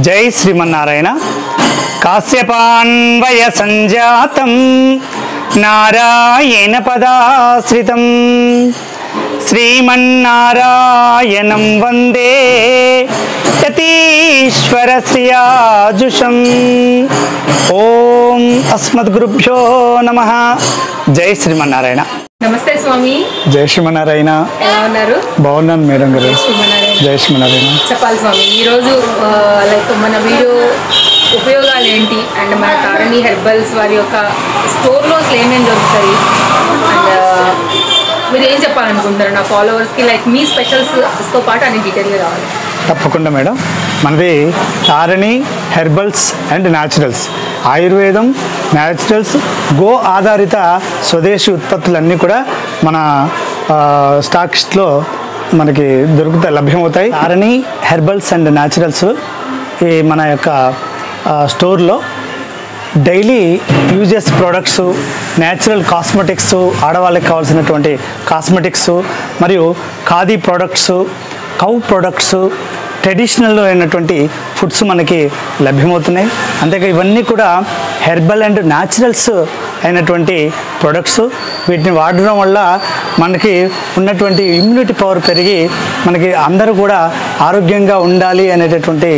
జై శ్రీమన్నారాయణ. కాశ్యపాన్వయ సంజాతం నారాయణ పదాశ్రితం శ్రీమన్నారాయణం వందే యతీశ్వర శ్రియాజుషం. ఓం అస్మద్గురుభ్యో నమః. జై శ్రీమన్నారాయణ. నమస్తే స్వామి. జై శ్రీమన్నారాయణ. ఎలా ఉన్నారు? బాగున్నాను మేడం గారు. జై శ్రీమన్నారాయణ. చెప్పాలి స్వామి, ఈరోజు మన వీడియో ఉపయోగాలు ఏంటి అండ్ మన తారణి హెర్బల్స్ వారి యొక్క స్టోర్లో ఏమేమి దొరుకుతాయి అండ్ మీరు ఏం చెప్పాలనుకుంటారు నా ఫాలోవర్స్కి, మీ స్పెషల్స్తో పాటు అన్ని డీటెయిల్గా కావాలి. తప్పకుండా మేడం. మనది తారణి హెర్బల్స్ అండ్ న్యాచురల్స్, ఆయుర్వేదం, న్యాచురల్స్, గో ఆధారిత స్వదేశీ ఉత్పత్తులన్నీ కూడా మన స్టాక్స్లో మనకి లభ్యమవుతాయి. తారణి హెర్బల్స్ అండ్ న్యాచురల్స్ ఈ మన యొక్క స్టోర్లో daily uses products, natural cosmetics, ఆడవాళ్ళకి కావాల్సినటువంటి కాస్మెటిక్స్ మరియు khadi products, cow products, traditional అయినటువంటి ఫుడ్స్ మనకి లభ్యమవుతున్నాయి. అంతేగా ఇవన్నీ కూడా హెర్బల్ అండ్ న్యాచురల్స్ అయినటువంటి ప్రొడక్ట్స్. వీటిని వాడడం వల్ల మనకి ఉన్నటువంటి ఇమ్యూనిటీ పవర్ పెరిగి మనకి అందరూ కూడా ఆరోగ్యంగా ఉండాలి అనేటటువంటి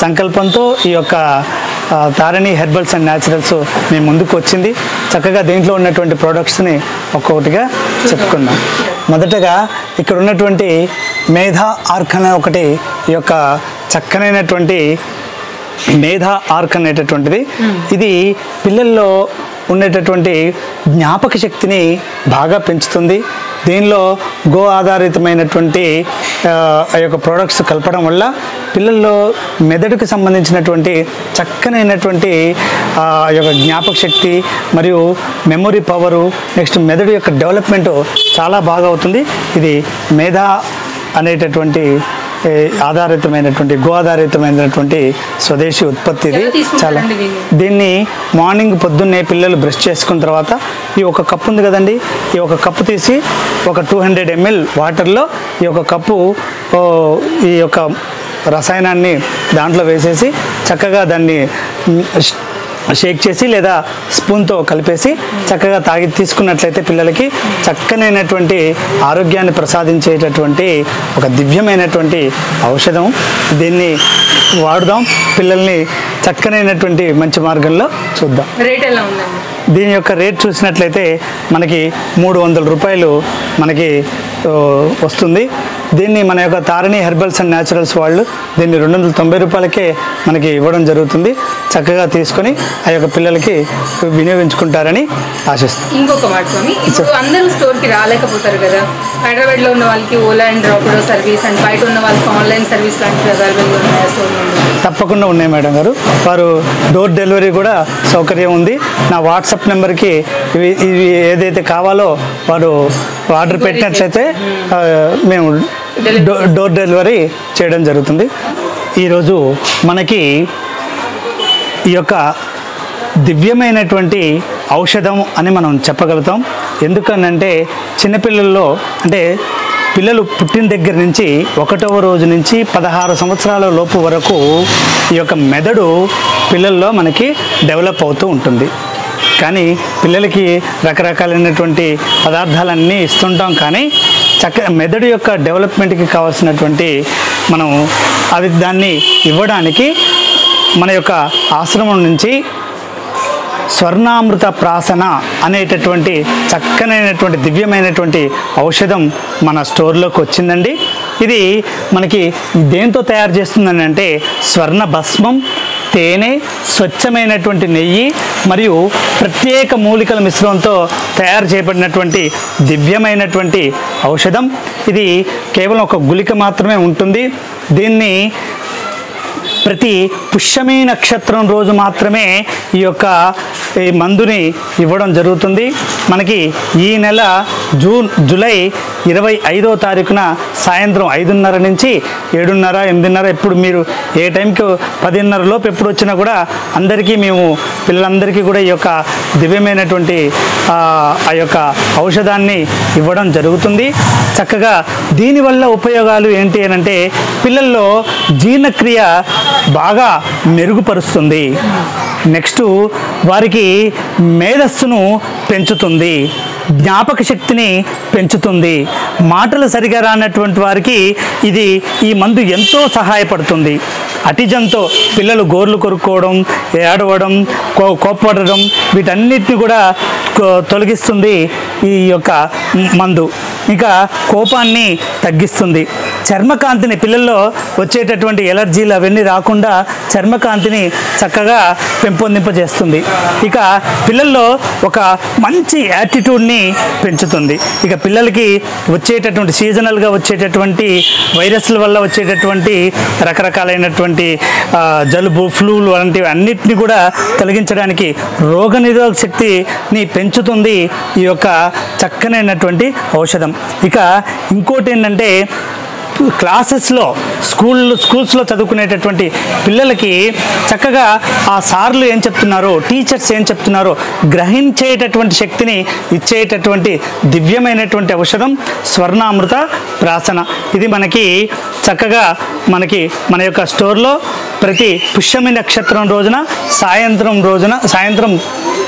సంకల్పంతో ఈ యొక్క తారణి హెర్బల్స్ అండ్ న్యాచురల్స్ మేము ముందుకు వచ్చింది. చక్కగా దీంట్లో ఉన్నటువంటి ప్రోడక్ట్స్ని ఒక్కొక్కటిగా చెప్పుకుందాం. మొదటగా ఇక్కడ ఉన్నటువంటి మేధా ఆర్క్ అనే ఒకటి, ఈ యొక్క చక్కనైనటువంటి మేధా ఆర్క్ అనేటటువంటిది, ఇది పిల్లల్లో ఉండేటటువంటి జ్ఞాపక శక్తిని బాగా పెంచుతుంది. దీనిలో గో ఆధారితమైనటువంటి ఆ యొక్క ప్రోడక్ట్స్ కలపడం వల్ల పిల్లల్లో మెదడుకు సంబంధించినటువంటి చక్కనైనటువంటి ఆ యొక్క జ్ఞాపక శక్తి మరియు మెమొరీ పవరు, నెక్స్ట్ మెదడు యొక్క డెవలప్మెంట్ చాలా బాగా అవుతుంది. ఇది మేధా అనేటటువంటి గో ఆధారితమైనటువంటి స్వదేశీ ఉత్పత్తి. ఇది చాలా దీన్ని మార్నింగ్ పొద్దున్నే పిల్లలు బ్రష్ చేసుకున్న తర్వాత ఈ ఒక కప్పు ఉంది కదండి, ఈ ఒక కప్పు తీసి ఒక 200 ml వాటర్లో ఈ యొక్క కప్పు ఈ యొక్క రసాయనాన్ని దాంట్లో వేసేసి చక్కగా దాన్ని షేక్ చేసి లేదా స్పూన్తో కలిపేసి చక్కగా తీసుకున్నట్లయితే పిల్లలకి చక్కనైనటువంటి ఆరోగ్యాన్ని ప్రసాదించేటటువంటి ఒక దివ్యమైనటువంటి ఔషధం. దీన్ని వాడుదాం, పిల్లల్ని చక్కనైనటువంటి మంచి మార్గంలో చూద్దాం. రేట్ ఎలా ఉందండి? దీని యొక్క రేట్ చూసినట్లయితే మనకి 300 రూపాయలు మనకి వస్తుంది. దీన్ని మన యొక్క తారణి హెర్బల్స్ అండ్ న్యాచురల్స్ వాళ్ళు దీన్ని 290 రూపాయలకే మనకి ఇవ్వడం జరుగుతుంది. చక్కగా తీసుకొని ఆ యొక్క పిల్లలకి వినియోగించుకుంటారని ఆశిస్తాం. ఇంకొక మాట స్వామి, ఇప్పుడు అందరూ స్టోర్కి రాలేకపోతారు కదా, హైదరాబాద్లో ఉన్న వాళ్ళకి Ola and Rapido service and బయట ఉన్న వాళ్ళకి ఆన్లైన్ సర్వీస్ లాంటివి అవైలబుల్గా ఉన్నాయా స్టోర్ నుండి? తప్పకుండా ఉన్నాయి మేడం గారు. వారు డోర్ డెలివరీ కూడా సౌకర్యం ఉంది. నా వాట్సాప్ నెంబర్కి ఇవి ఏదైతే కావాలో వారు ఆర్డర్ పెట్టినట్లయితే మేము డోర్ డెలివరీ చేయడం జరుగుతుంది. ఈరోజు మనకి ఈ యొక్క దివ్యమైనటువంటి ఔషధం అని మనం చెప్పగలుగుతాం. ఎందుకనంటే చిన్నపిల్లల్లో, అంటే పిల్లలు పుట్టిన దగ్గర నుంచి 1వ రోజు నుంచి 16 సంవత్సరాల లోపు వరకు ఈ యొక్క మెదడు పిల్లల్లో మనకి డెవలప్ అవుతూ ఉంటుంది. కానీ పిల్లలకి రకరకాలైనటువంటి పదార్థాలన్నీ ఇస్తుంటాం, కానీ మెదడు యొక్క డెవలప్మెంట్కి కావాల్సినటువంటి మనం దాన్ని ఇవ్వడానికి మన యొక్క ఆశ్రమం నుంచి స్వర్ణామృత ప్రాసన అనేటటువంటి చక్కనైనటువంటి దివ్యమైనటువంటి ఔషధం మన స్టోర్లోకి వచ్చిందండి. ఇది మనకి దేంతో తయారు చేస్తుందని అంటే స్వర్ణ భస్మం, తేనె, స్వచ్ఛమైనటువంటి నెయ్యి మరియు ప్రత్యేక మూలికల మిశ్రమంతో తయారు చేయబడినటువంటి దివ్యమైనటువంటి ఔషధం. ఇది కేవలం ఒక గుళిక మాత్రమే ఉంటుంది. దీన్ని ప్రతి పుష్యమి నక్షత్రం రోజు మాత్రమే ఈ యొక్క మందుని ఇవ్వడం జరుగుతుంది. మనకి ఈ నెల జూలై 25వ తారీఖున సాయంత్రం 5:30 నుంచి 7:30, 8:30 ఎప్పుడు మీరు ఏ టైంకి 10:30 లోపు ఎప్పుడు వచ్చినా కూడా అందరికీ మేము పిల్లలందరికీ కూడా ఈ యొక్క దివ్యమైనటువంటి ఆ యొక్క ఔషధాన్ని ఇవ్వడం జరుగుతుంది. చక్కగా దీనివల్ల ఉపయోగాలు ఏంటి అని అంటే పిల్లల్లో జీర్ణక్రియ బాగా మెరుగుపరుస్తుంది. నెక్స్ట్ వారికి మేధస్సును పెంచుతుంది, జ్ఞాపక శక్తిని పెంచుతుంది. మాటలు సరిగా రానటువంటి వారికి ఈ మందు ఎంతో సహాయపడుతుంది. అటిజంతో పిల్లలు గోర్లు కొరుక్కోవడం, ఏడవడం, కోప్పడడం వీటన్నిటిని కూడా తొలగిస్తుంది ఈ యొక్క మందు. ఇంకా కోపాన్ని తగ్గిస్తుంది. చర్మకాంతిని, పిల్లల్లో వచ్చేటటువంటి ఎలర్జీలు అవన్నీ రాకుండా చర్మకాంతిని చక్కగా పెంపొందింపజేస్తుంది. ఇక పిల్లల్లో ఒక మంచి యాటిట్యూడ్ని పెంచుతుంది. ఇక పిల్లలకి వచ్చేటటువంటి సీజనల్గా వచ్చేటటువంటి వైరస్ల వల్ల వచ్చేటటువంటి రకరకాలైనటువంటి జలుబు, ఫ్లూలు వంటివి అన్నిటిని కూడా తొలగించడానికి రోగనిరోధక శక్తిని పెంచుతుంది ఈ యొక్క చక్కనైనటువంటి ఔషధం. ఇక ఇంకోటి ఏంటంటే క్లాసెస్లో స్కూల్స్లో చదువుకునేటటువంటి పిల్లలకి చక్కగా ఆ సార్లు ఏం చెప్తున్నారో, టీచర్స్ ఏం చెప్తున్నారో గ్రహించేటటువంటి శక్తిని ఇచ్చేటటువంటి దివ్యమైనటువంటి ఔషధం స్వర్ణామృత ప్రాసన. ఇది మనకి చక్కగా మన యొక్క స్టోర్లో ప్రతి పుష్యమి నక్షత్రం రోజున సాయంత్రం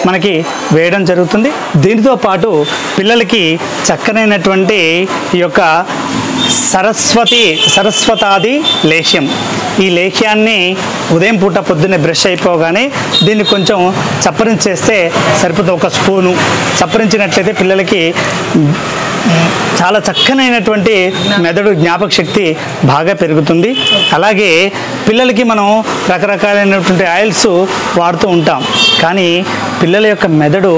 మనకి వేయడం జరుగుతుంది. దీనితో పాటు పిల్లలకి చక్కనైనటువంటి ఈ యొక్క సరస్వతాది లేహ్యం, ఈ లేహ్యాన్ని ఉదయం పూట పొద్దున్నే బ్రష్ అయిపోగానే దీన్ని కొంచెం చప్పరించేస్తే సరిపోతుంది. ఒక స్పూను చప్పరించినట్లయితే పిల్లలకి చాలా చక్కనైనటువంటి మెదడు జ్ఞాపక శక్తి బాగా పెరుగుతుంది. అలాగే పిల్లలకి మనం రకరకాలైనటువంటి ఆయిల్స్ వాడుతూ ఉంటాం, కానీ పిల్లల యొక్క మెదడు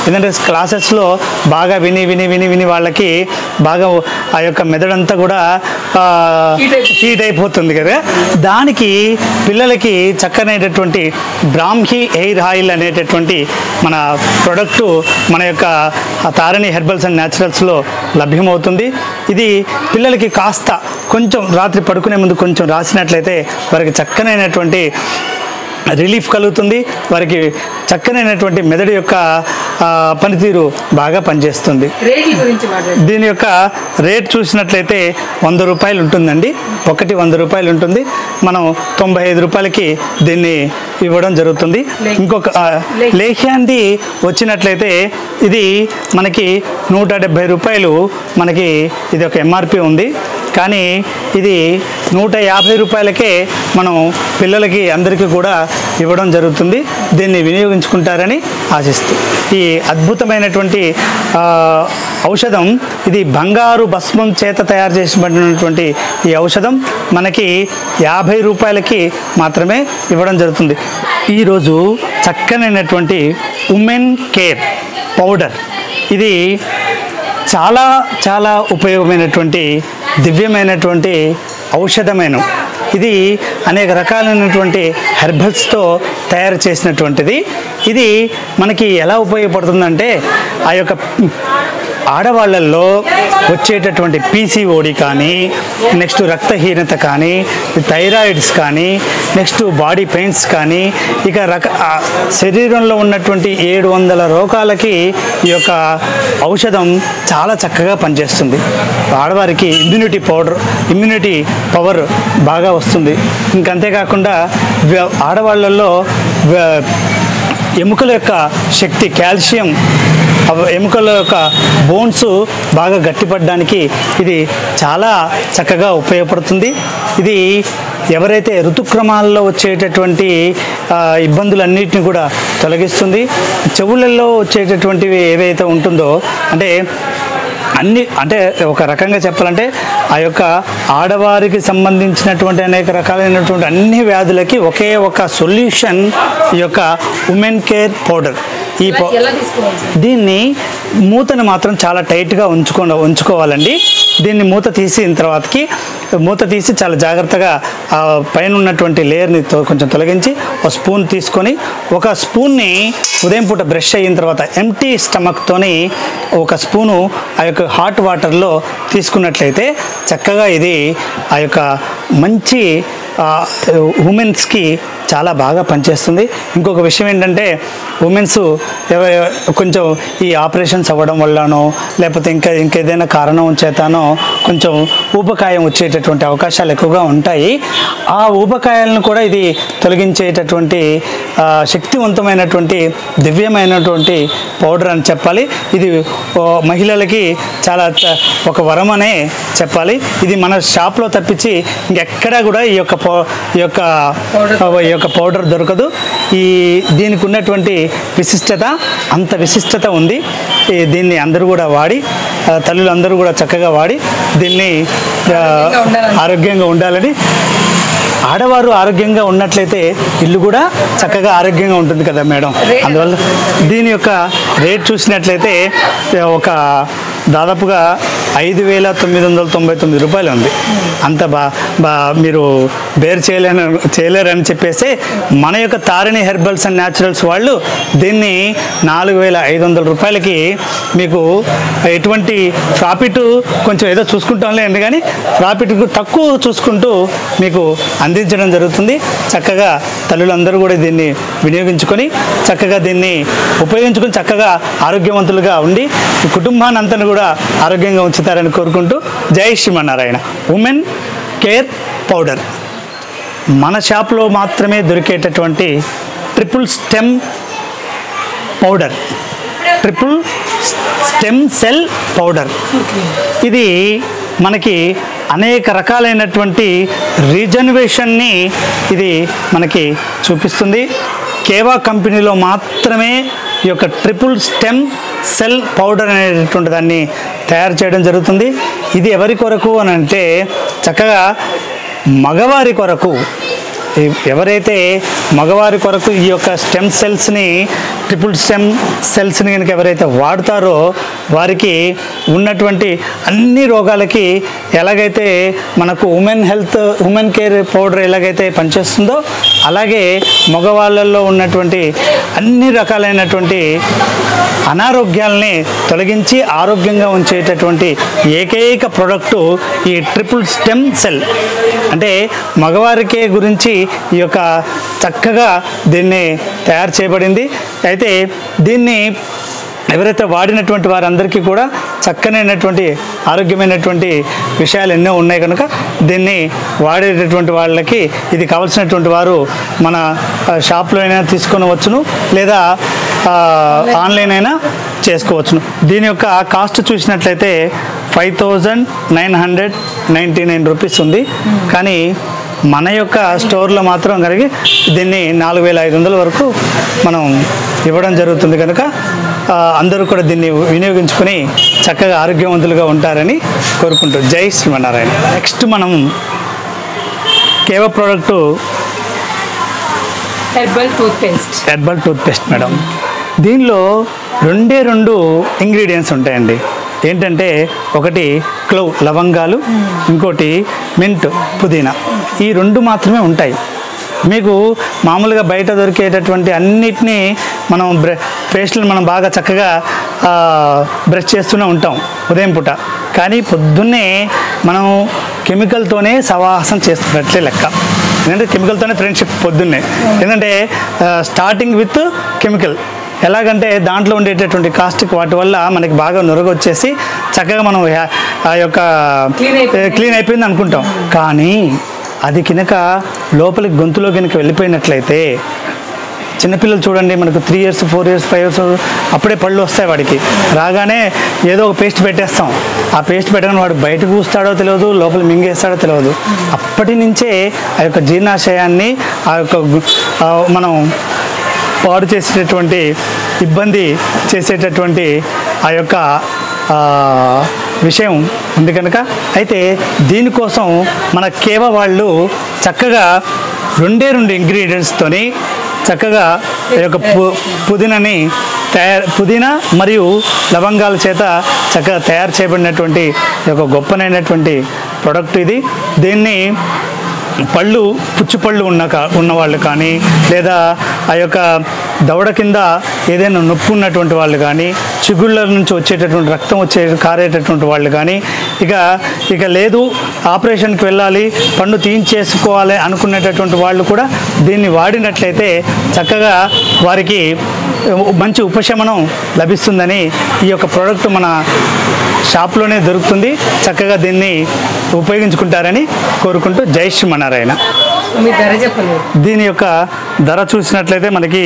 ఎందుకంటే క్లాసెస్లో బాగా విని వాళ్ళకి బాగా ఆ యొక్క మెదడంతా కూడా హీట్ అయిపోతుంది కదా. దానికి పిల్లలకి చక్కనైనటువంటి బ్రాహ్మి ఎయిర్ ఆయిల్ అనేటటువంటి మన ప్రొడక్టు మన యొక్క తారణి హెర్బల్స్ అండ్ న్యాచురల్స్లో లభ్యమవుతుంది. ఇది పిల్లలకి కాస్త కొంచెం రాత్రి పడుకునే ముందు కొంచెం రాసినట్లయితే వారికి చక్కనైనటువంటి రిలీఫ్ కలుగుతుంది. వారికి చక్కనైనటువంటి మెదడు యొక్క పనితీరు బాగా పనిచేస్తుంది. దీని యొక్క రేట్ చూసినట్లయితే 100 రూపాయలు ఉంటుందండి. ఒకటి 100 రూపాయలు ఉంటుంది. మనం 95 రూపాయలకి దీన్ని ఇవ్వడం జరుగుతుంది. ఇంకొక లేహ్యాంది వచ్చినట్లయితే ఇది మనకి 170 రూపాయలు మనకి ఇది ఒక ఎంఆర్పి ఉంది. కానీ ఇది 150 రూపాయలకే మనం పిల్లలకి అందరికీ కూడా ఇవ్వడం జరుగుతుంది. దీన్ని వినియోగించుకుంటారని ఆశిస్తూ ఈ అద్భుతమైనటువంటి ఔషధం, ఇది బంగారు భస్మం చేత తయారు చేసినటువంటి ఈ ఔషధం మనకి 50 రూపాయలకి మాత్రమే ఇవ్వడం జరుగుతుంది. ఈరోజు చక్కనైనటువంటి ఉమెన్ కేర్ పౌడర్, ఇది చాలా చాలా ఉపయోగమైనటువంటి దివ్యమైనటువంటి ఔషధమైన, ఇది అనేక రకాలైనటువంటి హెర్బల్స్తో తయారు చేసినటువంటిది. ఇది మనకి ఎలా ఉపయోగపడుతుందంటే ఆ యొక్క ఆడవాళ్ళల్లో వచ్చేటటువంటి పీసీఓడి కానీ, నెక్స్ట్ రక్తహీనత కానీ, థైరాయిడ్స్ కానీ, నెక్స్ట్ బాడీ పెయిన్స్ కానీ, ఇక శరీరంలో ఉన్నటువంటి 700 రోగాలకి ఈ యొక్క ఔషధం చాలా చక్కగా పనిచేస్తుంది. ఆడవారికి ఇమ్యూనిటీ పవర్ బాగా వస్తుంది. ఇంకంతేకాకుండా ఆడవాళ్ళల్లో ఎముకల యొక్క శక్తి, కాల్షియం, ఎముకల యొక్క బోన్స్ బాగా గట్టిపడడానికి ఇది చాలా చక్కగా ఉపయోగపడుతుంది. ఇది ఎవరైతే ఋతుక్రమాల్లో వచ్చేటటువంటి ఇబ్బందులన్నిటిని కూడా తొలగిస్తుంది. చెవులలో వచ్చేటటువంటివి ఏవైతే ఉంటుందో అంటే ఒక రకంగా చెప్పాలంటే ఆ యొక్క ఆడవారికి సంబంధించినటువంటి అనేక రకాలైనటువంటి అన్ని వ్యాధులకి ఒకే ఒక సొల్యూషన్ ఈ యొక్క ఉమెన్ కేర్ పౌడర్. దీన్ని మూతను మాత్రం చాలా టైట్గా ఉంచుకోవాలండి. దీన్ని మూత తీసి చాలా జాగ్రత్తగా పైన ఉన్నటువంటి లేయర్ని కొంచెం తొలగించి ఒక స్పూన్ తీసుకొని, ఒక స్పూన్ని ఉదయం పూట బ్రష్ అయిన తర్వాత ఎంటీ స్టమక్తోని ఒక స్పూను ఆ యొక్క హాట్ వాటర్లో తీసుకున్నట్లయితే చక్కగా ఇది ఆ యొక్క మంచి ఉమెన్స్కి చాలా బాగా పనిచేస్తుంది. ఇంకొక విషయం ఏంటంటే ఉమెన్స్ కొంచెం ఈ ఆపరేషన్స్ అవ్వడం వల్లనో లేకపోతే ఇంకేదైనా కారణం చేతనో కొంచెం ఊబకాయం వచ్చేటటువంటి అవకాశాలు ఎక్కువగా ఉంటాయి. ఆ ఊబకాయాలను కూడా ఇది తొలగించేటటువంటి శక్తివంతమైనటువంటి దివ్యమైనటువంటి పౌడర్ అని చెప్పాలి. ఇది మహిళలకి చాలా ఒక వరం అనే చెప్పాలి. ఇది మన షాప్లో తప్పించి ఇంకెక్కడా కూడా ఈ యొక్క పౌడర్ దొరకదు. దీనికి ఉన్నటువంటి విశిష్టత అంత విశిష్టత ఉంది. దీన్ని అందరూ కూడా వాడి తల్లులు అందరూ కూడా చక్కగా వాడి దీన్ని ఆరోగ్యంగా ఉండాలని, ఆడవారు ఆరోగ్యంగా ఉన్నట్లయితే ఇల్లు కూడా చక్కగా ఆరోగ్యంగా ఉంటుంది కదా మేడం. అందువల్ల దీని యొక్క రేట్ చూసినట్లయితే ఒక దాదాపుగా 5,999 రూపాయలు ఉంది. అంత మీరు బేర్ చేయలేరని చెప్పేసి మన యొక్క తారిణి హెర్బల్స్ అండ్ న్యాచురల్స్ వాళ్ళు దీన్ని 4,500 రూపాయలకి మీకు ఎటువంటి ప్రాఫిట్ కొంచెం ఏదో చూసుకుంటాంలే అండి, కానీ ప్రాఫిట్ తక్కువ చూసుకుంటూ మీకు అందించడం జరుగుతుంది. చక్కగా తల్లులందరూ కూడా దీన్ని వినియోగించుకొని చక్కగా దీన్ని ఉపయోగించుకొని చక్కగా ఆరోగ్యవంతులుగా ఉండి కుటుంబాన్ని అంతా కూడా ఆరోగ్యంగా ఉంచుతారని కోరుకుంటూ జై శ్రీమన్నారాయణ. ఉమెన్ కేర్ పౌడర్ మన షాప్లో మాత్రమే దొరికేటటువంటి triple stem powder, triple stem cell powder. ఇది మనకి అనేక రకాలైనటువంటి రీజనరేషన్ని ఇది మనకి చూపిస్తుంది. కేవా కంపెనీలో మాత్రమే ఈ యొక్క ట్రిపుల్ స్టెమ్ సెల్ పౌడర్ అనేటువంటి దాన్ని తయారు చేయడం జరుగుతుంది. ఇది ఎవరి కొరకు అని అంటే చక్కగా మగవారి కొరకు. ఎవరైతే మగవారి కొరకు ఈ యొక్క స్టెమ్ సెల్స్ని ట్రిపుల్ స్టెమ్ సెల్స్ని కనుక ఎవరైతే వాడతారో వారికి ఉన్నటువంటి అన్ని రోగాలకి ఎలాగైతే మనకు ఉమెన్ కేర్ పౌడర్ ఎలాగైతే పనిచేస్తుందో అలాగే మగవాళ్ళల్లో ఉన్నటువంటి అన్ని రకాలైనటువంటి అనారోగ్యాలని తొలగించి ఆరోగ్యంగా ఉంచేటటువంటి ఏకైక ప్రోడక్టు ఈ ట్రిపుల్ స్టెమ్ సెల్. అంటే మగవారికే గురించి ఈ యొక్క చక్కగా దీన్ని తయారు చేయబడింది. అయితే దీన్ని ఎవరైతే వాడినటువంటి వారందరికీ కూడా చక్కనైనటువంటి ఆరోగ్యమైనటువంటి విషయాలు ఎన్నో ఉన్నాయి కనుక దీన్ని వాడేటటువంటి వాళ్ళకి ఇది కావాల్సినటువంటి వారు మన షాప్లో అయినా తీసుకొనవచ్చును లేదా ఆన్లైన్ అయినా చేసుకోవచ్చును. దీని యొక్క కాస్ట్ చూసినట్లయితే 5,999 రూపీస్ ఉంది. కానీ మన యొక్క స్టోర్లో మాత్రం కనుక దీన్ని 4,500 వరకు మనం ఇవ్వడం జరుగుతుంది కనుక అందరూ కూడా దీన్ని వినియోగించుకొని చక్కగా ఆరోగ్యవంతులుగా ఉంటారని కోరుకుంటూ జై శ్రీమన్నారాయణ. నెక్స్ట్ మనం కేవా ప్రోడక్టు హెర్బల్ టూత్పేస్ట్ మేడం. దీనిలో 2 ఇంగ్రీడియంట్స్ ఉంటాయండి. ఏంటంటే ఒకటి క్లవ్ లవంగాలు, ఇంకోటి మింట్ పుదీనా. ఈ 2 మాత్రమే ఉంటాయి. మీకు మామూలుగా బయట దొరికేటటువంటి అన్నిటినీ మనం పేస్టులు మనం బాగా చక్కగా బ్రష్ చేస్తూనే ఉంటాం ఉదయం పూట. కానీ పొద్దున్నే మనం కెమికల్తోనే సవాహసం చేస్తున్నట్లే లెక్క. ఎందుకంటే కెమికల్తోనే ఫ్రెండ్షిప్ పొద్దున్నే. ఎందుకంటే స్టార్టింగ్ విత్ కెమికల్. ఎలాగంటే దాంట్లో ఉండేటటువంటి కాస్టిక్ వాటి వల్ల మనకి బాగా నురగొచ్చేసి చక్కగా మనం ఆ యొక్క క్లీన్ అయిపోయింది అనుకుంటాం. కానీ అది కనుక లోపలికి గొంతులో కనుక వెళ్ళిపోయినట్లయితే చిన్నపిల్లలు చూడండి, మనకు 3 years 4 years 5 years అప్పుడే పళ్ళు వస్తాయి. వాడికి రాగానే ఏదో ఒక పేస్ట్ పెట్టేస్తాం. ఆ పేస్ట్ పెట్టగానే వాడు బయటకు కూస్తాడో తెలియదు, లోపల మింగేస్తాడో తెలియదు. అప్పటి నుంచే ఆ యొక్క జీర్ణాశయాన్ని ఆ యొక్క మనం పాడు చేసేటటువంటి ఇబ్బంది చేసేటటువంటి ఆ యొక్క విషయం ఉంది కనుక. అయితే దీనికోసం మన కేవా వాళ్ళు చక్కగా 2 ఇంగ్రీడియంట్స్తోని చక్కగా ఈ యొక్క పుదీనా మరియు లవంగాల చేత చక్కగా తయారు చేయబడినటువంటి ఒక గొప్పనైనటువంటి ప్రోడక్ట్ ఇది. దీన్ని పుచ్చిపళ్ళు ఉన్నవాళ్ళు కానీ లేదా ఆ యొక్క దవడ కింద ఏదైనా నొప్పి ఉన్నటువంటి వాళ్ళు కానీ చిగుళ్ళ నుంచి వచ్చేటటువంటి రక్తం కారేటటువంటి వాళ్ళు కానీ ఇక లేదు ఆపరేషన్కి వెళ్ళాలి పన్ను తీయించేసుకోవాలి అనుకునేటటువంటి వాళ్ళు కూడా దీన్ని వాడినట్లయితే చక్కగా వారికి మంచి ఉపశమనం లభిస్తుందని ఈ యొక్క ప్రోడక్ట్ మన షాప్లోనే దొరుకుతుంది. చక్కగా దీన్ని ఉపయోగించుకుంటారని కోరుకుంటూ జై శ్రీమన్నారాయణ. మీ ధర చెప్పండి. దీని యొక్క ధర చూసినట్లయితే మనకి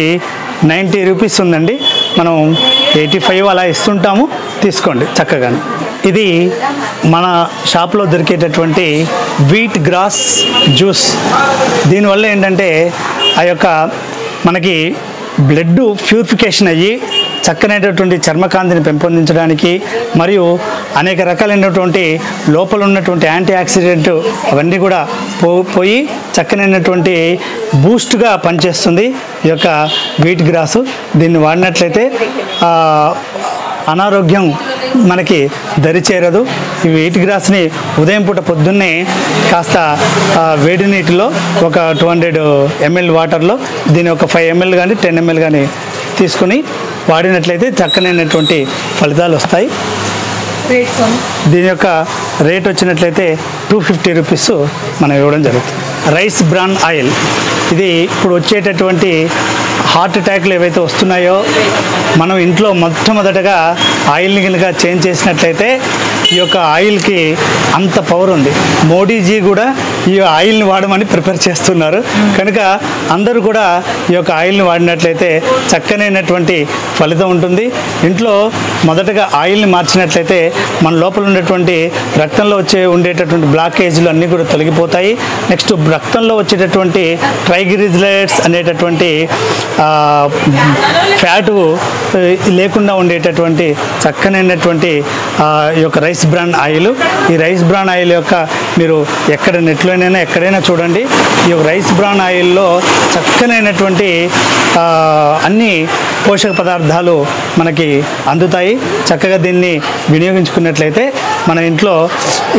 90 రూపీస్ ఉందండి. మనం 85 అలా ఇస్తుంటాము, తీసుకోండి చక్కగా. ఇది మన షాప్లో దొరికేటటువంటి వీట్ గ్రాస్ జ్యూస్. దీనివల్ల ఏంటంటే ఆ యొక్క మనకి బ్లడ్ ప్యూరిఫికేషన్ అయ్యి చక్కనైనటువంటి చర్మకాంతిని పెంపొందించడానికి మరియు అనేక రకాలైనటువంటి లోపల ఉన్నటువంటి యాంటీ ఆక్సిడెంట్ అవన్నీ కూడా పోయి చక్కనైనటువంటి బూస్ట్గా పనిచేస్తుంది ఈ యొక్క వీట్ గ్రాసు. దీన్ని వాడినట్లయితే అనారోగ్యం మనకి దరిచేరదు. ఈ వీట్ గ్రాస్ని ఉదయం పూట పొద్దున్నే కాస్త వేడి నీటిలో ఒక 200 ml వాటర్లో దీని ఒక 5 ml కానీ 10 ml కానీ తీసుకుని వాడినట్లయితే చక్కనైనటువంటి ఫలితాలు వస్తాయి. దీని యొక్క రేట్ వచ్చినట్లయితే 250 రూపీస్ మనం ఇవ్వడం జరుగుతుంది. రైస్ బ్రాన్ ఆయిల్, ఇది ఇప్పుడు వచ్చేటటువంటి హార్ట్ అటాక్లు ఏవైతే వస్తున్నాయో మనం ఇంట్లో మొట్టమొదటగా ఆయిల్ని కనుక చేంజ్ చేసినట్లయితే ఈ యొక్క ఆయిల్కి అంత పవర్ ఉంది. మోడీజీ కూడా ఈ ఆయిల్ని వాడమని ప్రిపేర్ చేస్తున్నారు. కనుక అందరూ కూడా ఈ యొక్క ఆయిల్ని వాడినట్లయితే చక్కనైనటువంటి ఫలితం ఉంటుంది. ఇంట్లో మొదటగా ఆయిల్ని మార్చినట్లయితే మన లోపల ఉన్నటువంటి రక్తంలో ఉండేటటువంటి బ్లాకేజీలు అన్నీ కూడా తొలగిపోతాయి. నెక్స్ట్ రక్తంలో వచ్చేటటువంటి ట్రైగ్లిజరైడ్స్ అనేటటువంటి ఫ్యాటు లేకుండా ఉండేటటువంటి చక్కనైనటువంటి ఈ యొక్క రైస్ బ్రాన్ ఆయిల్. ఈ రైస్ బ్రాన్ ఆయిల్ యొక్క మీరు ఎక్కడ నెట్లోనైనా ఎక్కడైనా చూడండి, ఈ యొక్క రైస్ బ్రాన్ ఆయిల్లో చక్కనైనటువంటి అన్ని పోషక పదార్థాలు మనకి అందుతాయి. చక్కగా దీన్ని వినియోగించుకున్నట్లయితే మన ఇంట్లో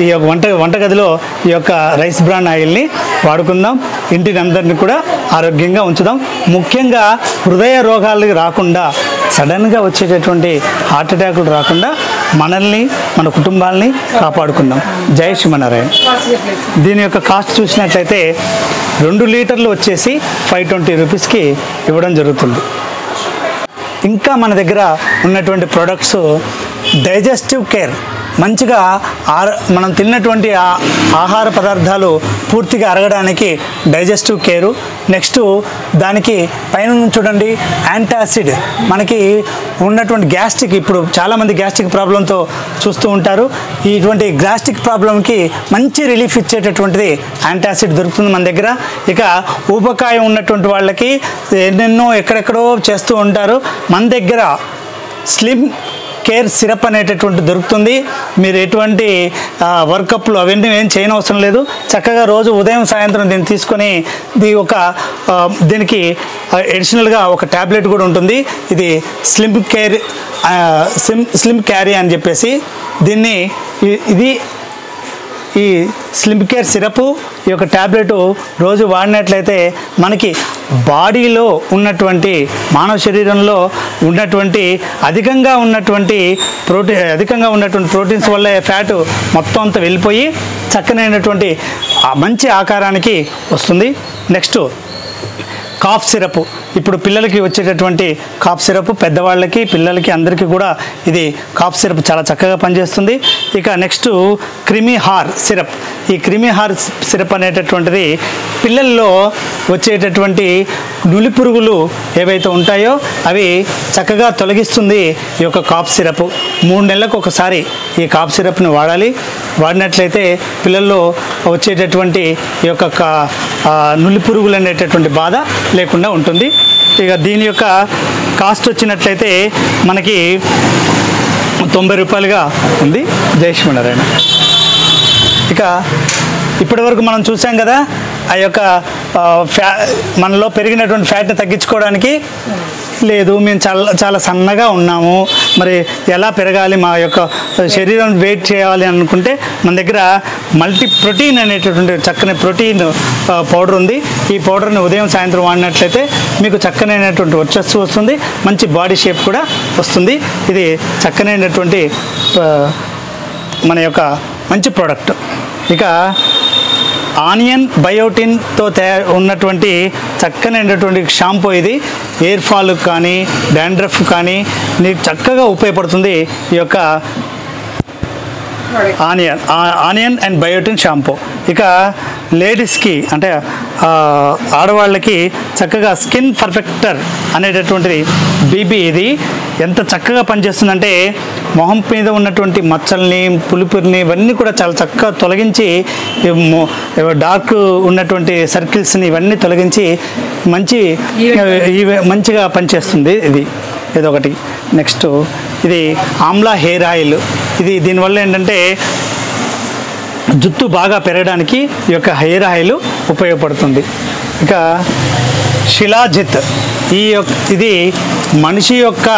ఈ యొక్క వంటగదిలో ఈ యొక్క రైస్ బ్రాన్ ఆయిల్ని వాడుకుందాం. ఇంటిని అందరినీ కూడా ఆరోగ్యంగా ఉంచుదాం. ముఖ్యంగా హృదయ రోగాలు రాకుండా, సడన్గా వచ్చేటటువంటి హార్ట్ అటాకులు రాకుండా మనల్ని మన కుటుంబాలని కాపాడుకుందాం. జై శ్రీమన్నారాయణ. దీని యొక్క కాస్ట్ చూసినట్లయితే 2 లీటర్లు వచ్చేసి 520 రూపీస్కి ఇవ్వడం జరుగుతుంది. ఇంకా మన దగ్గర ఉన్నటువంటి ప్రోడక్ట్స్ డైజెస్టివ్ కేర్, మంచిగా మనం తిన్నటువంటి ఆహార పదార్థాలు పూర్తిగా అరగడానికి డైజెస్టివ్ కేరు. నెక్స్ట్ దానికి పైన చూడండి యాంటాసిడ్, మనకి ఉన్నటువంటి గ్యాస్ట్రిక్, ఇప్పుడు చాలామంది గ్యాస్ట్రిక్ ప్రాబ్లంతో చూస్తూ ఉంటారు. ఇటువంటి గ్యాస్ట్రిక్ ప్రాబ్లంకి మంచి రిలీఫ్ ఇచ్చేటటువంటిది యాంటాసిడ్ దొరుకుతుంది మన దగ్గర. ఇక ఊబకాయం ఉన్నటువంటి వాళ్ళకి ఎన్నెన్నో ఎక్కడెక్కడో చేస్తూ ఉంటారు. మన దగ్గర స్లిమ్ కేర్ సిరప్ అనేటటువంటి దొరుకుతుంది. మీరు ఎటువంటి వర్కప్లు అవన్నీ ఏం చేయనవసరం లేదు. చక్కగా రోజు ఉదయం సాయంత్రం దీన్ని తీసుకొని దీనికి అడిషనల్గా ఒక ట్యాబ్లెట్ కూడా ఉంటుంది. ఇది స్లిమ్ క్యారీ అని చెప్పేసి దీన్ని ఈ స్లిమ్ కేర్ సిరపు, ఈ యొక్క ట్యాబ్లెట్ రోజు వాడినట్లయితే మనకి బాడీలో ఉన్నటువంటి మానవ శరీరంలో ఉన్నటువంటి అధికంగా ఉన్నటువంటి ప్రోటీన్స్ వల్ల ఫ్యాట్ మొత్తం అంతా వెళ్ళిపోయి చక్కనైనటువంటి మంచి ఆకారానికి వస్తుంది. నెక్స్ట్ కాఫ్ సిరప్, ఇప్పుడు పిల్లలకి వచ్చేటటువంటి కాఫ్ సిరప్ పెద్దవాళ్ళకి పిల్లలకి అందరికీ కూడా ఇది కాఫ్ సిరప్ చాలా చక్కగా పనిచేస్తుంది. ఇక నెక్స్ట్ క్రిమీ హార్ సిరప్, ఈ క్రిమీ హార్ సిరప్ అనేటటువంటిది పిల్లల్లో వచ్చేటటువంటి నులి పురుగులు ఏవైతే ఉంటాయో అవి చక్కగా తొలగిస్తుంది ఈ యొక్క కాఫ్ సిరప్. 3 నెలలకు ఒకసారి ఈ కాఫ్ సిరప్ని వాడాలి. వాడినట్లయితే పిల్లల్లో వచ్చేటటువంటి ఈ యొక్క నులి పురుగులు అనేటటువంటి బాధ లేకుండా ఉంటుంది. ఇక దీని యొక్క కాస్ట్ వచ్చినట్లయితే మనకి 90 రూపాయలుగా ఉంది. జై శ్రీమన్నారాయణ. ఇక ఇప్పటివరకు మనం చూసాం కదా ఆ యొక్క మనలో పెరిగినటువంటి ఫ్యాట్ని తగ్గించుకోవడానికి లేదు మేము చాలా సన్నగా ఉన్నాము, మరి ఎలా పెరగాలి, మా యొక్క శరీరం వెయిట్ చేయాలి అనుకుంటే మన దగ్గర మల్టీ ప్రోటీన్ అనేటటువంటి చక్కని ప్రోటీన్ పౌడర్ ఉంది. ఈ పౌడర్ని ఉదయం సాయంత్రం వాడినట్లయితే మీకు చక్కనైనటువంటి వర్చస్సు వస్తుంది, మంచి బాడీ షేప్ కూడా వస్తుంది. ఇది చక్కనైనటువంటి మన యొక్క మంచి ప్రోడక్ట్. ఇక ఆనియన్ బయోటిన్తో ఉన్నటువంటి చక్కనైనటువంటి షాంపూ. ఇది హెయిర్ ఫాల్ కానీ డాండ్రఫ్ కానీ నీకు చక్కగా ఉపయోగపడుతుంది ఈ యొక్క ఆనియన్ అండ్ బయోటిన్ షాంపూ. ఇక లేడీస్కి అంటే ఆడవాళ్ళకి చక్కగా స్కిన్ పర్ఫెక్టర్ అనేటటువంటిది బీబీ. ఇది ఎంత చక్కగా పనిచేస్తుందంటే మొహం మీద ఉన్నటువంటి మచ్చల్ని పులుపుని ఇవన్నీ కూడా చాలా చక్కగా తొలగించి డార్క్ ఉన్నటువంటి సర్కిల్స్ని ఇవన్నీ తొలగించి మంచిగా పనిచేస్తుంది ఇది. ఇదొకటి. నెక్స్ట్ ఇది ఆమ్లా హెయిర్ ఆయిల్. దీనివల్ల ఏంటంటే జుట్టు బాగా పెరగడానికి ఈ యొక్క హెయిర్ ఆయిల్ ఉపయోగపడుతుంది. ఇక శిలాజిత్. ఇది మనిషి యొక్క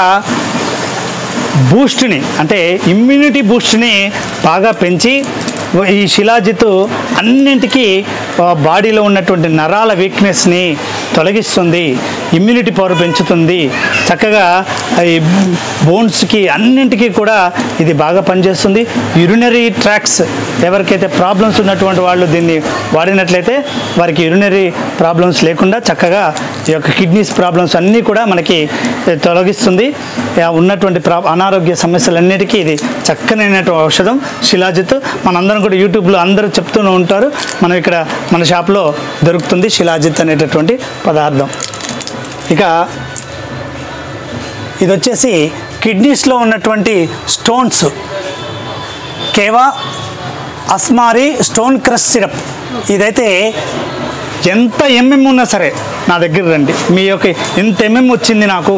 బూస్ట్ని అంటే ఇమ్యూనిటీ బూస్ట్ని బాగా పెంచి ఈ శిలాజిత్ అన్నింటికీ బాడీలో ఉన్నటువంటి నరాల వీక్నెస్ని తొలగిస్తుంది, ఇమ్యూనిటీ పవర్ పెంచుతుంది, చక్కగా ఈ బోన్స్కి అన్నింటికీ కూడా ఇది బాగా పనిచేస్తుంది. యూరినరీ ట్రాక్స్ ఎవరికైతే ప్రాబ్లమ్స్ ఉన్నటువంటి వాళ్ళు దీన్ని వాడినట్లయితే వారికి యూరినరీ ప్రాబ్లమ్స్ లేకుండా చక్కగా ఈ యొక్క కిడ్నీస్ ప్రాబ్లమ్స్ అన్నీ కూడా మనకి తొలగిస్తుంది. ఉన్నటువంటి అనారోగ్య సమస్యలన్నిటికీ ఇది చక్కనైనటువంటి ఔషధం శిలాజిత్. మనందరం కూడా యూట్యూబ్లో అందరూ చెప్తూనే ఉంటారు. మనం ఇక్కడ మన షాప్లో దొరుకుతుంది శిలాజిత్ అనేటటువంటి పదార్థం. ఇక ఇది వచ్చేసి కిడ్నీస్లో ఉన్నటువంటి స్టోన్స్, కేవా అస్మారీ స్టోన్ క్రష్ సిరప్. ఇదైతే ఎంత ఎంఎం ఉన్నా సరే నా దగ్గర రండి. మీ యొక్క ఇంత ఎంఎం వచ్చింది నాకు,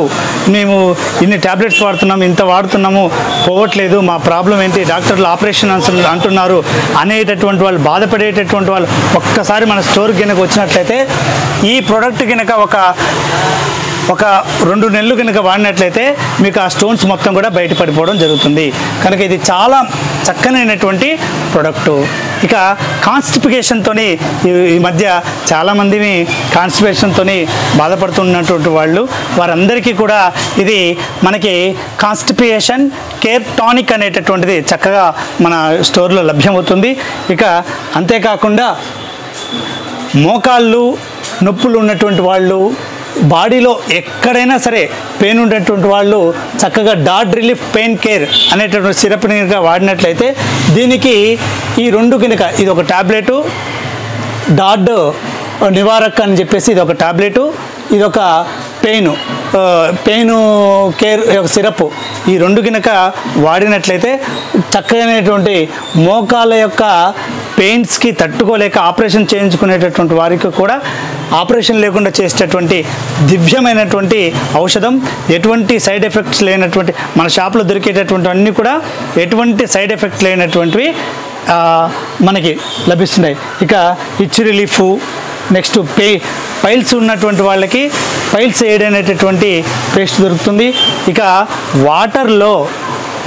మేము ఇన్ని ట్యాబ్లెట్స్ వాడుతున్నాము, ఇంత వాడుతున్నాము, పోవట్లేదు, మా ప్రాబ్లం ఏంటి, డాక్టర్లు ఆపరేషన్ అంటున్నారు అనేటటువంటి వాళ్ళు, బాధపడేటటువంటి వాళ్ళు ఒక్కసారి మన స్టోర్కి కనుక వచ్చినట్లయితే ఈ ప్రోడక్ట్ కనుక ఒక 2 నెలలు కనుక వాడినట్లయితే మీకు ఆ స్టోన్స్ మొత్తం కూడా బయటపడిపోవడం జరుగుతుంది. కనుక ఇది చాలా చక్కనైనటువంటి ప్రోడక్టు. ఇక కాన్స్టిపేషన్తో ఈ మధ్య చాలామందిని కాన్స్టిపేషన్తో బాధపడుతున్నటువంటి వాళ్ళు, వారందరికీ కూడా ఇది మనకి కాన్స్టిపేషన్ కేర్ టానిక్ అనేటటువంటిది చక్కగా మన స్టోర్లో లభ్యమవుతుంది. ఇక అంతేకాకుండా మోకాళ్ళు నొప్పులు ఉన్నటువంటి వాళ్ళు, బాడీలో ఎక్కడైనా సరే పెయిన్ ఉన్నటువంటి వాళ్ళు చక్కగా డాడ్ రిలీఫ్ పెయిన్ కేర్ అనేటటువంటి సిరప్ని కనుక వాడినట్లయితే దీనికి ఈ 2 కనుక ఇది ఒక ట్యాబ్లెటు, డాడ్ నివారక్ అని చెప్పేసి ఇది ఒక ట్యాబ్లెటు, ఇదొక పెయిన్ కేర్ సిరప్, ఈ 2 కనుక వాడినట్లయితే చక్కగానేటువంటి మోకాళ్ళ యొక్క పెయిన్స్కి తట్టుకోలేక ఆపరేషన్ చేయించుకునేటటువంటి వారికి కూడా ఆపరేషన్ లేకుండా చేసేటటువంటి దివ్యమైనటువంటి ఔషధం. ఎటువంటి సైడ్ ఎఫెక్ట్స్ లేనటువంటి మన షాప్లో దొరికేటటువంటి అన్నీ కూడా ఎటువంటి సైడ్ ఎఫెక్ట్ లేనటువంటివి మనకి లభిస్తున్నాయి. ఇక ఇచ్ రిలీఫ్, నెక్స్ట్ పైల్స్ ఉన్నటువంటి వాళ్ళకి పైల్స్ ఎయిడ్ అనేటటువంటి పేస్ట్ దొరుకుతుంది. ఇక వాటర్లో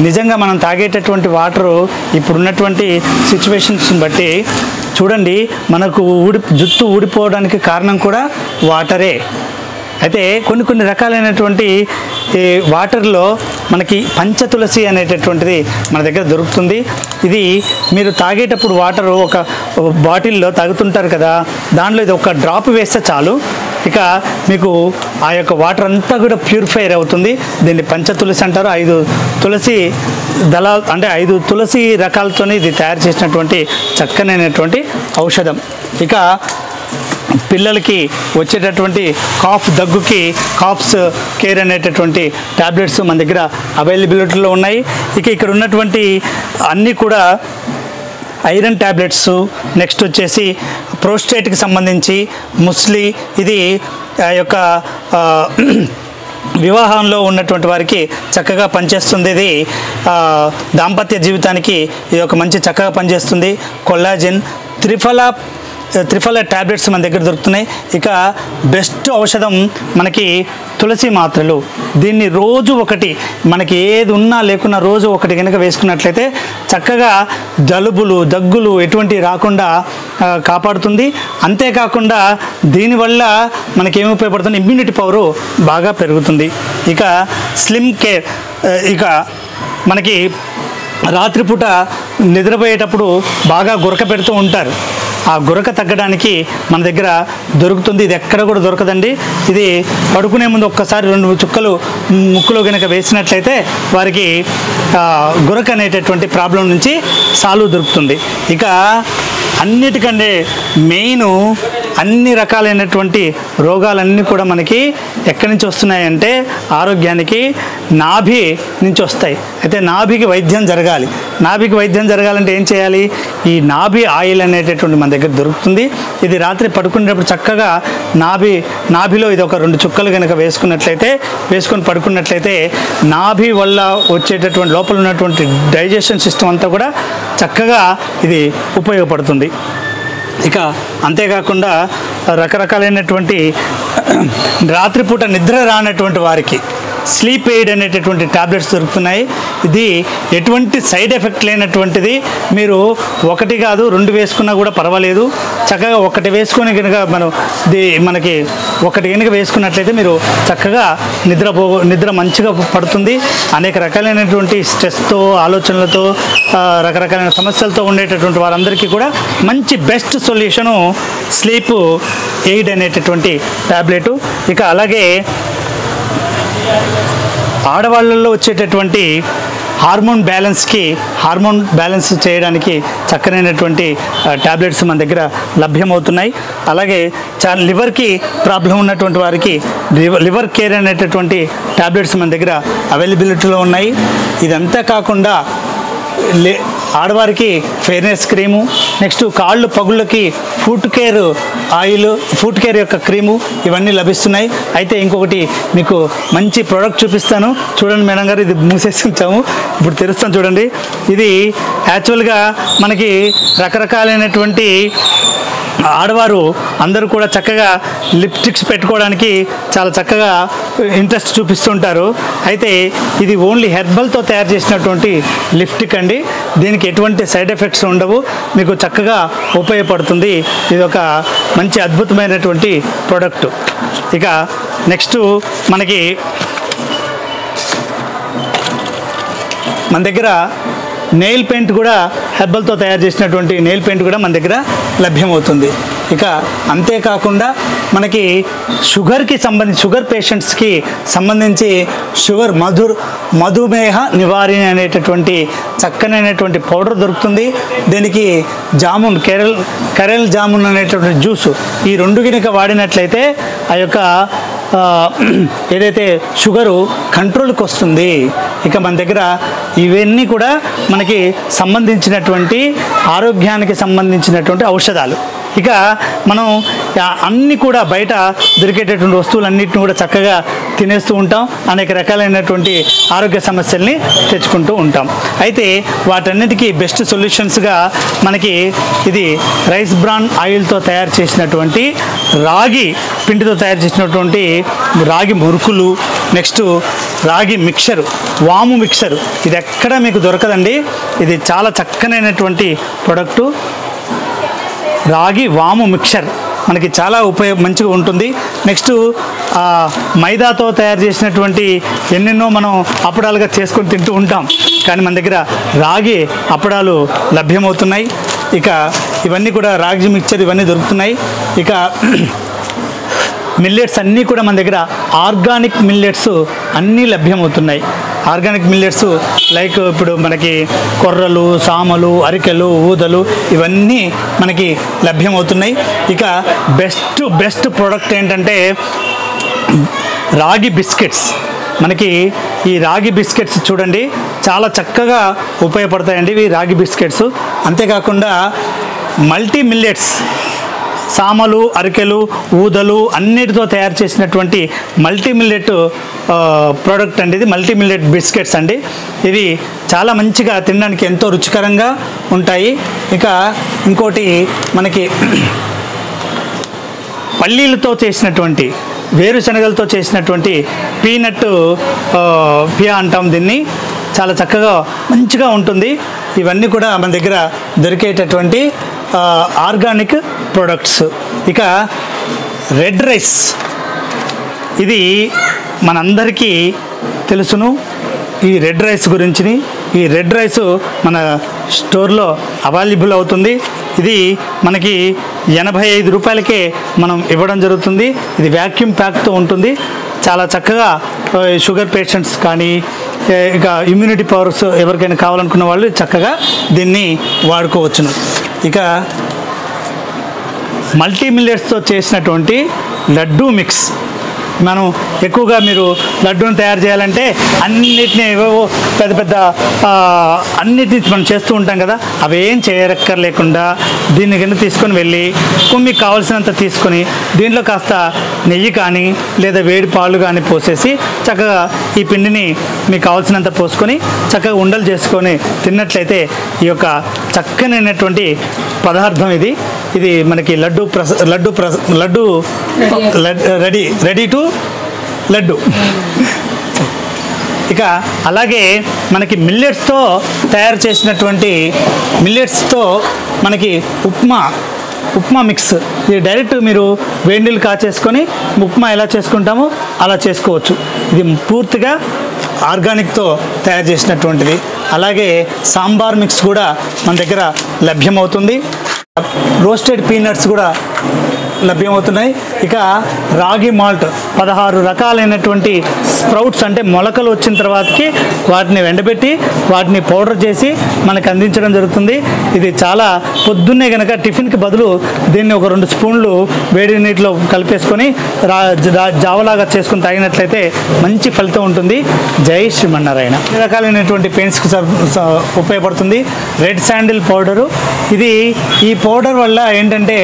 నిజంగా మనం తాగేటటువంటి వాటరు ఇప్పుడున్నటువంటి సిచ్యువేషన్స్ని బట్టి చూడండి, మనకు జుట్టు ఊడిపోవడానికి కారణం కూడా వాటరే. అయితే కొన్ని రకాలైనటువంటి ఈ వాటర్లో మనకి పంచతులసి అనేటటువంటిది మన దగ్గర దొరుకుతుంది. ఇది మీరు తాగేటప్పుడు వాటర్ ఒక బాటిల్లో తాగుతుంటారు కదా, దాంట్లో ఇది ఒక డ్రాప్ వేస్తే చాలు, ఇక మీకు ఆ యొక్క వాటర్ అంతా కూడా ప్యూరిఫైర్ అవుతుంది. దీన్ని పంచతులసి అంటారు. 5 తులసి దళాలు అంటే 5 తులసి రకాలతో ఇది తయారు చేసినటువంటి చక్కనైనటువంటి ఔషధం. ఇక పిల్లలకి వచ్చేటటువంటి దగ్గుకి కాఫ్స్ కేర్ అనేటటువంటి ట్యాబ్లెట్స్ మన దగ్గర అవైలబిలిటీలో ఉన్నాయి. ఇక ఇక్కడ ఉన్నటువంటి అన్నీ కూడా ఐరన్ ట్యాబ్లెట్స్, నెక్స్ట్ వచ్చేసి ప్రోస్టేట్కి సంబంధించి ముస్లి, ఇది యొక్క వివాహంలో ఉన్నటువంటి వారికి చక్కగా పనిచేస్తుంది. ఇది దాంపత్య జీవితానికి ఇది ఒక మంచి చక్కగా పనిచేస్తుంది. కొల్లాజెన్, త్రిఫల ట్యాబ్లెట్స్ మన దగ్గర దొరుకుతున్నాయి. ఇక బెస్ట్ ఔషధం మనకి తులసి మాత్రలు. దీన్ని రోజు ఒకటి, మనకి ఏది ఉన్నా లేకున్నా రోజు ఒకటి కనుక వేసుకున్నట్లయితే చక్కగా జలుబులు దగ్గులు ఎటువంటి రాకుండా కాపాడుతుంది. అంతేకాకుండా దీనివల్ల మనకేమి ఉపయోగపడుతుంది, ఇమ్యూనిటీ పవరు బాగా పెరుగుతుంది. ఇక స్లిమ్ కేర్, ఇక మనకి రాత్రిపూట నిద్రపోయేటప్పుడు బాగా గురక పెడుతూ ఉంటారు. ఆ గురక తగ్గడానికి మన దగ్గర దొరుకుతుంది. ఇది ఎక్కడ కూడా దొరకదండి. ఇది పడుకునే ముందు ఒక్కసారి 2 చుక్కలు ముక్కులో కనుక వేసినట్లయితే వారికి గురక అనేటటువంటి ప్రాబ్లం నుంచి సాల్వ్ దొరుకుతుంది. ఇక అన్నిటికంటే మెయిన్, అన్ని రకాలైనటువంటి రోగాలన్నీ కూడా మనకి ఎక్కడి నుంచి వస్తున్నాయంటే ఆరోగ్యానికి నాభి నుంచి వస్తాయి. అయితే నాభికి వైద్యం జరగాలి. నాభికి వైద్యం జరగాలంటే ఏం చేయాలి? ఈ నాభి ఆయిల్ అనేటటువంటి మన దగ్గర దొరుకుతుంది. ఇది రాత్రి పడుకునేటప్పుడు చక్కగా నాభిలో ఇది ఒక 2 చుక్కలు కనుక వేసుకొని పడుకున్నట్లయితే నాభి వల్ల వచ్చేటటువంటి లోపల ఉన్నటువంటి డైజెషన్ సిస్టమ్ అంతా కూడా చక్కగా ఇది ఉపయోగపడుతుంది. ఇక అంతేకాకుండా రకరకాలైనటువంటి రాత్రిపూట నిద్ర రానటువంటి వారికి స్లీప్ ఎయిడ్ అనేటటువంటి ట్యాబ్లెట్స్ దొరుకుతున్నాయి. ఇది ఎటువంటి సైడ్ ఎఫెక్ట్ లేనటువంటిది. మీరు 1 కాదు 2 వేసుకున్నా కూడా పర్వాలేదు. చక్కగా 1 వేసుకొని కనుక మనకి 1 కనుక వేసుకున్నట్లయితే మీరు చక్కగా నిద్ర మంచిగా పడుతుంది. అనేక రకాలైనటువంటి స్ట్రెస్తో, ఆలోచనలతో, రకరకాలైన సమస్యలతో ఉండేటటువంటి వారందరికీ కూడా మంచి బెస్ట్ సొల్యూషను స్లీప్ ఎయిడ్ అనేటటువంటి ట్యాబ్లెటు. ఇక అలాగే ఆడవాళ్ళల్లో వచ్చేటటువంటి హార్మోన్ బ్యాలెన్స్ చేయడానికి చక్కనైనటువంటి ట్యాబ్లెట్స్ మన దగ్గర లభ్యమవుతున్నాయి. అలాగే లివర్కి ప్రాబ్లం ఉన్నటువంటి వారికి లివర్ కేర్ అనేటటువంటి ట్యాబ్లెట్స్ మన దగ్గర అవైలబిలిటీలో ఉన్నాయి. ఇదంతా కాకుండా ఆడవారికి ఫెయిర్నెస్ క్రీము, నెక్స్ట్ కాళ్ళు పగుళ్ళకి ఫుట్ కేర్ యొక్క క్రీము, ఇవన్నీ లభిస్తున్నాయి. అయితే ఇంకొకటి మీకు మంచి ప్రోడక్ట్ చూపిస్తాను. చూడండి మేడం గారు, ఇది మూసేసి ఉంచాము, ఇప్పుడు తెరుస్తాను చూడండి. ఇది యాక్చువల్గా మనకి రకరకాలైనటువంటి ఆడవారు అందరూ కూడా చక్కగా లిప్స్టిక్స్ పెట్టుకోవడానికి చాలా చక్కగా ఇంట్రెస్ట్ చూపిస్తుంటారు. అయితే ఇది ఓన్లీ హెర్బల్తో తయారు చేసినటువంటి లిప్స్టిక్ అండి. దీనికి ఎటువంటి సైడ్ ఎఫెక్ట్స్ ఉండవు, మీకు చక్కగా ఉపయోగపడుతుంది. ఇది ఒక మంచి అద్భుతమైనటువంటి ప్రోడక్ట్. ఇక నెక్స్ట్ మనకి మన దగ్గర నెయిల్ పెయింట్ కూడా హెర్బల్తో తయారు చేసినటువంటి నెయిల్ పెయింట్ కూడా మన దగ్గర లభ్యమవుతుంది. ఇక అంతేకాకుండా మనకి షుగర్ పేషెంట్స్కి సంబంధించి మధుమేహ నివారణ అనేటటువంటి చక్కనైనటువంటి పౌడర్ దొరుకుతుంది. దీనికి కరెల్ జామున్ అనేటటువంటి జ్యూసు, ఈ 2 కనుక వాడినట్లయితే ఆ యొక్క ఏదైతే షుగరు కంట్రోల్కి వస్తుంది. ఇక మన దగ్గర ఇవన్నీ కూడా మనకి సంబంధించినటువంటి ఆరోగ్యానికి సంబంధించినటువంటి ఔషధాలు. ఇక మనం అన్నీ కూడా బయట దొరికేటటువంటి వస్తువులన్నింటిని కూడా చక్కగా తినేస్తూ ఉంటాం, అనేక రకాలైనటువంటి ఆరోగ్య సమస్యల్ని తెచ్చుకుంటూ ఉంటాం. అయితే వాటన్నిటికీ బెస్ట్ సొల్యూషన్స్గా మనకి ఇది రైస్ బ్రాన్ ఆయిల్తో తయారు చేసినటువంటి రాగి పిండితో తయారు చేసినటువంటి రాగి మురుకులు, నెక్స్ట్ రాగి మిక్చరు, వాము మిక్చరు, ఇది ఎక్కడ మీకు దొరకదండి. ఇది చాలా చక్కనైనటువంటి ప్రొడక్టు. రాగి వాము మిక్చర్ మనకి చాలా మంచిగా ఉంటుంది. నెక్స్ట్ మైదాతో తయారు చేసినటువంటి ఎన్నెన్నో మనం అప్పడాలుగా చేసుకొని తింటూ ఉంటాం, కానీ మన దగ్గర రాగి అప్పడాలు లభ్యమవుతున్నాయి. ఇక ఇవన్నీ కూడా రాగి మిక్చర్ ఇవన్నీ దొరుకుతున్నాయి. ఇక మిల్లెట్స్ అన్నీ కూడా మన దగ్గర ఆర్గానిక్ మిల్లెట్స్ అన్నీ లభ్యమవుతున్నాయి. ఆర్గానిక్ మిల్లెట్స్ లైక్ ఇప్పుడు మనకి కొర్రలు, సామలు, అరికెలు, ఊదలు ఇవన్నీ మనకి లభ్యమవుతున్నాయి. ఇక బెస్ట్ ప్రోడక్ట్ ఏంటంటే రాగి బిస్కెట్స్. మనకి ఈ రాగి బిస్కెట్స్ చూడండి చాలా చక్కగా ఉపయోగపడతాయండి ఇవి రాగి బిస్కెట్స్. అంతేకాకుండా మల్టీ మిల్లెట్స్, సామలు, అరికెలు, ఊదలు అన్నిటితో తయారు చేసినటువంటి మల్టీ మిల్లెట్ ప్రోడక్ట్ అండి ఇది. మల్టీ మిల్లెట్ బిస్కెట్స్ అండి. ఇవి చాలా మంచిగా తినడానికి ఎంతో రుచికరంగా ఉంటాయి. ఇక ఇంకోటి మనకి పల్లీలతో చేసినటువంటి వేరుశనగలతో చేసినటువంటి పీనట్ పియా అంటాం దీన్ని. చాలా చక్కగా మంచిగా ఉంటుంది. ఇవన్నీ కూడా మన దగ్గర దొరికేటటువంటి ఆర్గానిక్ ప్రొడక్ట్స్. ఇక రెడ్ రైస్, ఇది మనందరికీ తెలుసును ఈ రెడ్ రైస్ గురించి. ఈ రెడ్ రైస్ మన స్టోర్లో అవైలబుల్ అవుతుంది. ఇది మనకి 85 రూపాయలకే మనం ఇవ్వడం జరుగుతుంది. ఇది వ్యాక్యూమ్ ప్యాక్తో ఉంటుంది. చాలా చక్కగా షుగర్ పేషెంట్స్ కానీ ఇక ఇమ్యూనిటీ పవర్స్ ఎవరికైనా కావాలనుకున్న వాళ్ళు చక్కగా దీన్ని వాడుకోవచ్చును. ఇక మల్టీ మిల్లెట్స్తో చేసినటువంటి లడ్డూ మిక్స్. మనం ఎక్కువగా మీరు లడ్డూని తయారు చేయాలంటే అన్నిటినీ ఏవేవో పెద్ద పెద్ద అన్నిటినీ మనం చేస్తూ ఉంటాం కదా, అవేం చేయక్కర్లేకుండా దీన్ని కింద తీసుకొని వెళ్ళి మీకు కావాల్సినంత తీసుకొని దీంట్లో కాస్త నెయ్యి కానీ లేదా వేడి పాలు కానీ పోసేసి చక్కగా ఈ పిండిని మీకు కావాల్సినంత పోసుకొని చక్కగా ఉండలు చేసుకొని తిన్నట్లయితే ఈ యొక్క చక్కనైనటువంటి పదార్థం ఇది మనకి లడ్డు రెడీ టు లడ్డు. ఇక అలాగే మనకి మిల్లెట్స్తో తయారు చేసినటువంటి మిల్లెట్స్తో మనకి ఉప్మా మిక్స్. ఇది డైరెక్ట్ మీరు వేడి నీళ్ళు కాచేసుకొని ఉప్మా ఎలా చేసుకుంటామో అలా చేసుకోవచ్చు. ఇది పూర్తిగా ఆర్గానిక్తో తయారు చేసినటువంటిది. అలాగే సాంబార్ మిక్స్ కూడా మన దగ్గర లభ్యమవుతుంది. రోస్టెడ్ పీనట్స్ కూడా లభ్యమవుతున్నాయి. ఇక రాగి మాల్ట్ 16 రకాలైనటువంటి స్ప్రౌట్స్, అంటే మొలకలు వచ్చిన తర్వాతకి వాటిని ఎండబెట్టి వాటిని పౌడర్ చేసి మనకు అందించడం జరుగుతుంది. ఇది చాలా పొద్దున్నే కనుక టిఫిన్కి బదులు దీన్ని ఒక 2 స్పూన్లు వేడి నీటిలో కలిపేసుకొని జావలాగా చేసుకుని తాగినట్లయితే మంచి ఫలితం ఉంటుంది. జై శ్రీమన్నారాయణ. ఈ రకాలైనటువంటి పెయింట్స్కి ఉపయోగపడుతుంది. Red sandal powder. ఈ పౌడర్ వల్ల ఏంటంటే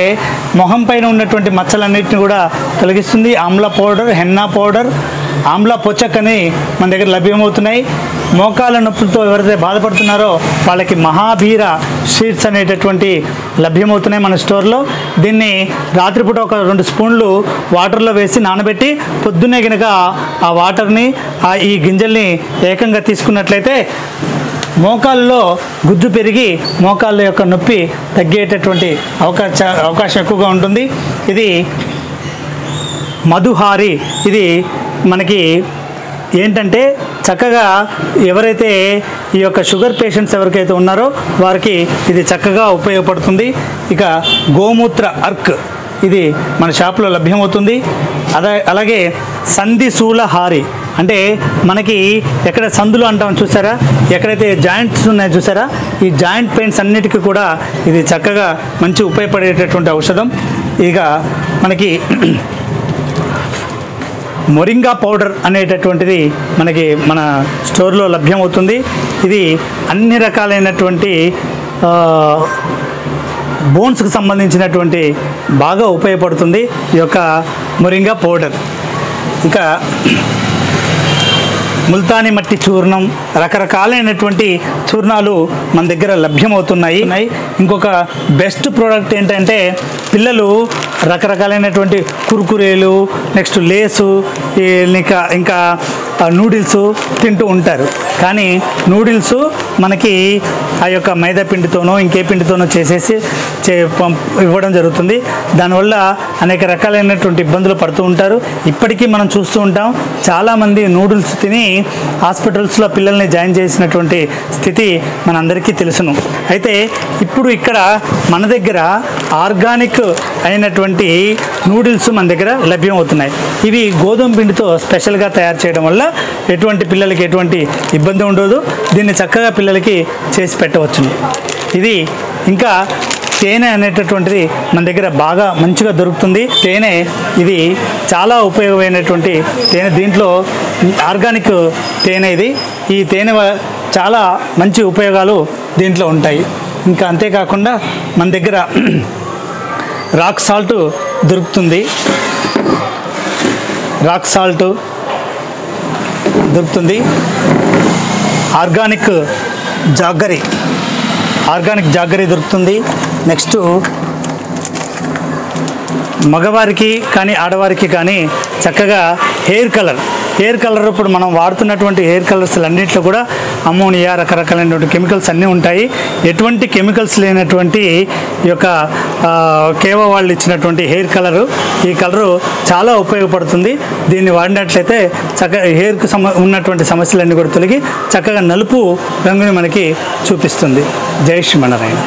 మొహం పైన ఉన్నటువంటి మచ్చలన్నిటిని కూడా తొలగిస్తుంది. Amla powder, henna powder, amla పొచ్చక్ అని మన దగ్గర లభ్యమవుతున్నాయి. మోకాల నొప్పులతో ఎవరైతే బాధపడుతున్నారో వాళ్ళకి మహాభీర షీట్స్ అనేటటువంటి లభ్యమవుతున్నాయి మన స్టోర్లో. దీన్ని రాత్రిపూట ఒక 2 స్పూన్లు వాటర్లో వేసి నానబెట్టి పొద్దున్నే కనుక ఆ వాటర్ని ఈ గింజల్ని ఏకంగా తీసుకున్నట్లయితే మోకాల్లో గుజ్జు పెరిగి మోకాళ్ళ యొక్క నొప్పి తగ్గేటటువంటి అవకాశం ఎక్కువగా ఉంటుంది. ఇది మధుహారి. ఇది మనకి ఏంటంటే చక్కగా ఎవరైతే ఈ యొక్క షుగర్ పేషెంట్స్ ఎవరికైతే ఉన్నారో వారికి ఇది చక్కగా ఉపయోగపడుతుంది. ఇక గోమూత్ర అర్క్, ఇది మన షాప్లో లభ్యమవుతుంది. అలాగే సంధిశూలహారి, అంటే మనకి ఎక్కడ సందులు అంటాం చూసారా, ఎక్కడైతే జాయింట్స్ ఉన్నాయో చూసారా, ఈ జాయింట్ పెయిన్స్ అన్నిటికీ కూడా ఇది చక్కగా మంచి ఉపయోగపడేటటువంటి ఔషధం. ఇక మనకి మొరింగా పౌడర్ అనేటటువంటిది మనకి మన స్టోర్లో లభ్యమవుతుంది. ఇది అన్ని రకాలైనటువంటి బోన్స్కి సంబంధించినటువంటి బాగా ఉపయోగపడుతుంది ఈ యొక్క మొరింగా పౌడర్. ఇక ముల్తానీ మట్టి చూర్ణం, రకరకాలైనటువంటి చూర్ణాలు మన దగ్గర లభ్యమవుతున్నాయి. ఇంకొక బెస్ట్ ప్రోడక్ట్ ఏంటంటే పిల్లలు రకరకాలైనటువంటి కుర్కురేలు, నెక్స్ట్ లేసు, ఇంకా నూడిల్స్ తింటూ ఉంటారు. కానీ నూడిల్స్ మనకి ఆ యొక్క మైదా పిండితోనో ఇంకే పిండితోనో చేసేసి ఇవ్వడం జరుగుతుంది. దానివల్ల అనేక రకాలైనటువంటి ఇబ్బందులు పడుతూ ఉంటారు. ఇప్పటికీ మనం చూస్తూ ఉంటాం, చాలామంది నూడిల్స్ తిని హాస్పిటల్స్లో పిల్లల్ని జాయిన్ చేసినటువంటి స్థితి మనందరికీ తెలుసును. అయితే ఇప్పుడు ఇక్కడ మన దగ్గర ఆర్గానిక్ అయినటువంటి నూడిల్స్ మన దగ్గర లభ్యమవుతున్నాయి. ఇవి గోధుమ పిండితో స్పెషల్గా తయారు చేయడం వల్ల ఎటువంటి పిల్లలకి ఎటువంటి ఇబ్బంది ఉండదు. దీన్ని చక్కగా పిల్లలకి చేసి పెట్టవచ్చును. ఇది ఇంకా తేనె అనేటటువంటిది మన దగ్గర బాగా మంచిగా దొరుకుతుంది. తేనె ఇది చాలా ఉపయోగమైనటువంటి తేనె. దీంట్లో ఆర్గానిక్ తేనె ఇది. ఈ తేనె చాలా మంచి ఉపయోగాలు దీంట్లో ఉంటాయి. ఇంకా అంతేకాకుండా మన దగ్గర రాక్ సాల్ట్ దొరుకుతుంది. రాక్ సాల్ట్ దొరుకుతుంది. ఆర్గానిక్ జాగరీ దొరుకుతుంది. నెక్స్ట్ మగవారికి కానీ ఆడవారికి కానీ చక్కగా హెయిర్ కలర్ ఇప్పుడు మనం వాడుతున్నటువంటి హెయిర్ కలర్స్ అన్నింటిలో కూడా అమోనియా రకరకాలైనటువంటి కెమికల్స్ అన్నీ ఉంటాయి. ఎటువంటి కెమికల్స్ లేనటువంటి ఈ యొక్క కేవా వాళ్ళు ఇచ్చినటువంటి హెయిర్ కలరు, ఈ కలరు చాలా ఉపయోగపడుతుంది. దీన్ని వాడినట్లయితే చక్కగా హెయిర్కి ఉన్నటువంటి సమస్యలన్నీ కూడా తొలగి చక్కగా నలుపు రంగుని మనకి చూపిస్తుంది. జై శ్రీమన్నారాయణ.